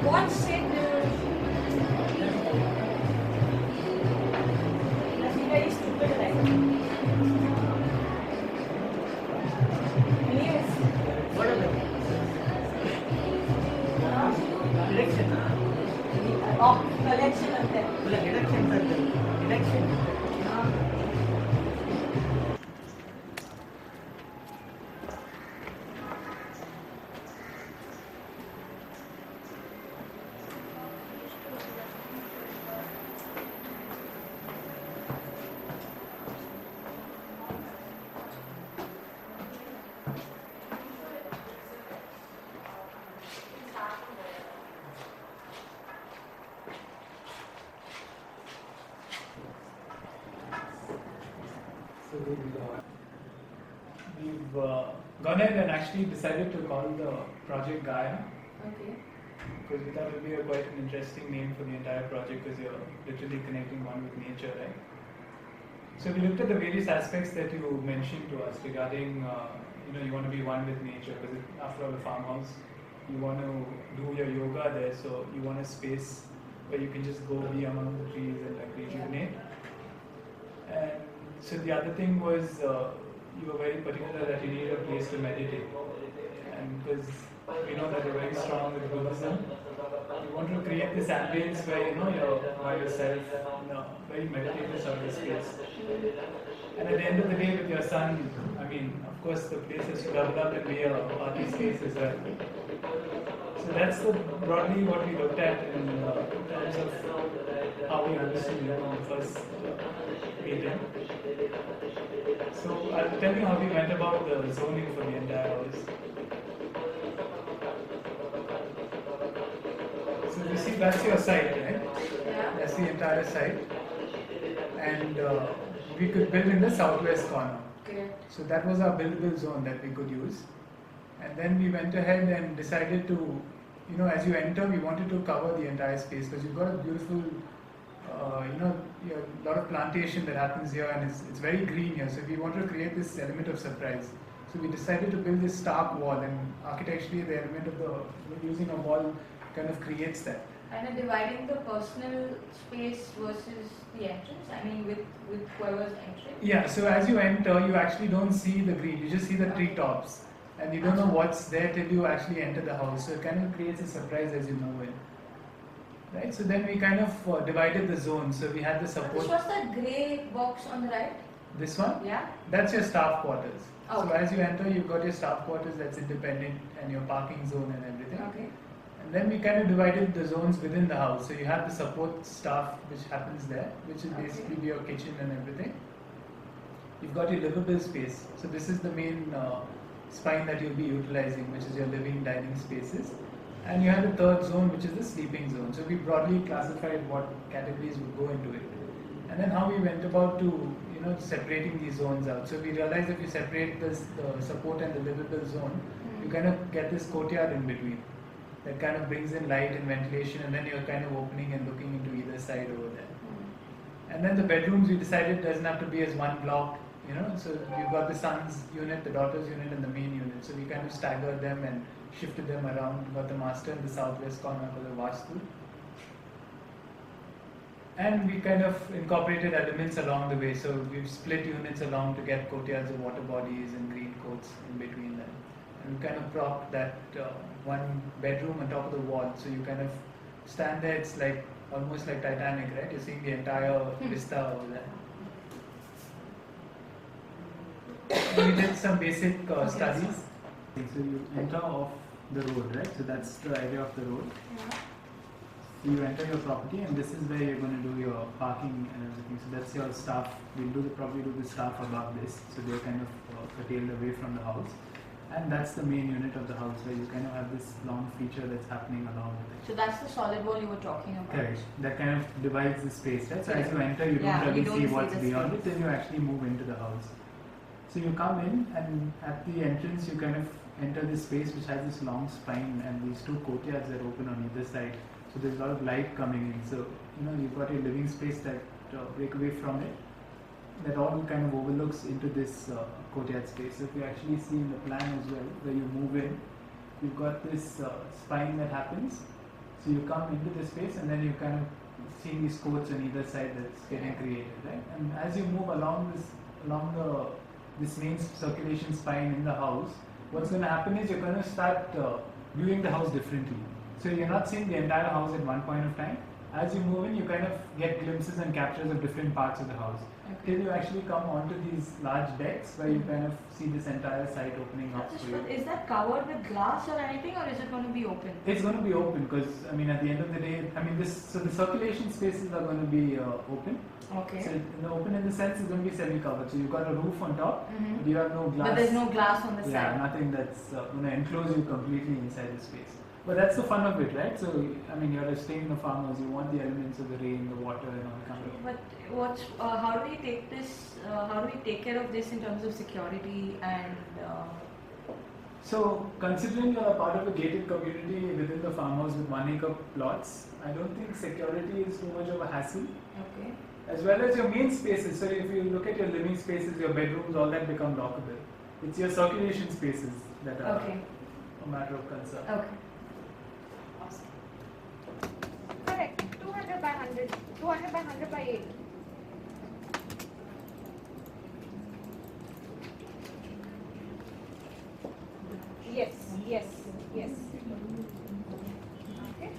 What said that's very stupid, right? Anyways. What are they? Election. Collection of them. Election. So we've gone ahead and actually decided to call the project Gaia. Okay. Because we thought it would be quite an interesting name for the entire project because you're literally connecting one with nature, right? So we looked at the various aspects that you mentioned to us regarding, you want to be one with nature because after all a farmhouse, you want to do your yoga there, so you want a space where you can just go be among the trees and like rejuvenate. And so the other thing was you were very particular that you need a place to meditate, and because we know that you're very strong with Buddhism, you want to create this ambience where you're by yourself, very meditative sort of space. And at the end of the day, with your son, I mean, of course, the place has to double up and be a party space as well. So that's broadly what we looked at in terms of how we understood the first meeting. So I'll tell you how we went about the zoning for the entire house. So you see, that's your site, right? Yeah. That's the entire site. And we could build in the southwest corner. Correct. So that was our buildable zone that we could use. And then we went ahead and decided to, as you enter, we wanted to cover the entire space because you've got a beautiful, a lot of plantation that happens here, and it's very green here. So we wanted to create this element of surprise. So we decided to build this stark wall, and architecturally the element of using a wall kind of creates that. And dividing the personal space versus the entrance, I mean with whoever's entering. Yeah, so as you enter, you actually don't see the green, you just see the treetops. And you don't know what's there till you actually enter the house. So it kind of creates a surprise as you move in. right? So then we kind of divided the zones. So we had the So support. this was the grey box on the right? This one, Yeah? that's your staff quarters. So Okay. as you enter, you've got your staff quarters that's independent and your parking zone and everything. Okay. And then we kind of divided the zones within the house. So you have the support staff which happens there, which will Okay. basically be your kitchen and everything. You've got your livable space. So this is the main spine that you'll be utilizing, which is your living dining spaces. And you have the third zone, which is the sleeping zone. So we broadly classified what categories would go into it. And then how we went about to, separating these zones out. So we realized if you separate the support and the livable zone, you kind of get this courtyard in between that kind of brings in light and ventilation, and then you're kind of opening and looking into either side over there. And then the bedrooms we decided doesn't have to be as one block, so you've got the son's unit, the daughter's unit, and the main unit. So we kind of staggered them and shifted them around. Got the master in the southwest corner for the vastu. And we kind of incorporated elements along the way. So we've split units along to get courtyards of water bodies and green courts in between them. And we kind of propped that one bedroom on top of the wall. So you kind of stand there, it's like almost like Titanic, right? You're seeing the entire vista over there. We did some basic studies. So you enter off the road, right? So that's the idea of the road. Yeah. So you enter your property, and this is where you're going to do your parking and everything. So that's your staff. We'll probably do the staff above this, so they're kind of curtailed away from the house. And that's the main unit of the house, where you kind of have this long feature that's happening along with it. So that's the solid wall you were talking about. Correct. That kind of divides the space, right? So as you enter, you Yeah, don't you really don't see see what's the beyond space. it, then you actually move into the house. So you come in, and at the entrance, you kind of enter this space which has this long spine, and these two courtyards that open on either side. So there's a lot of light coming in. So you've got your living space that break away from it. That all kind of overlooks into this courtyard space. So if you actually see in the plan as well, where you move in, you've got this spine that happens. So you come into this space, and then you kind of see these courts on either side that's getting created, right? And as you move along this main circulation spine in the house, what's going to happen is you're going to start viewing the house differently. So you're not seeing the entire house at one point of time. As you move in, you kind of get glimpses and captures of different parts of the house. Okay. Till you actually come onto these large decks where you kind of see this entire site opening up for you. Is that covered with glass or anything, or is it going to be open? It's going to be open because, at the end of the day, so the circulation spaces are going to be open. Okay. So open in the sense it's going to be semi-covered. So you've got a roof on top, but you have no glass. But there's no glass on the Yeah, side. nothing that's going to enclose you completely inside the space. But that's the fun of it, right? So, you're staying in the farmhouse, you want the elements of the rain, the water, and all kind of. But how do we take this? How do we take care of this in terms of security and? So, considering you're a part of a gated community within the farmhouse with 1 acre plots, I don't think security is too much of a hassle. Okay. As well as your main spaces. So, if you look at your living spaces, your bedrooms, all that become lockable. It's your circulation spaces that are a matter of concern. Okay. Correct. 200 by 100. 200 by 100 by 8. Yes. Yes. Yes. Okay.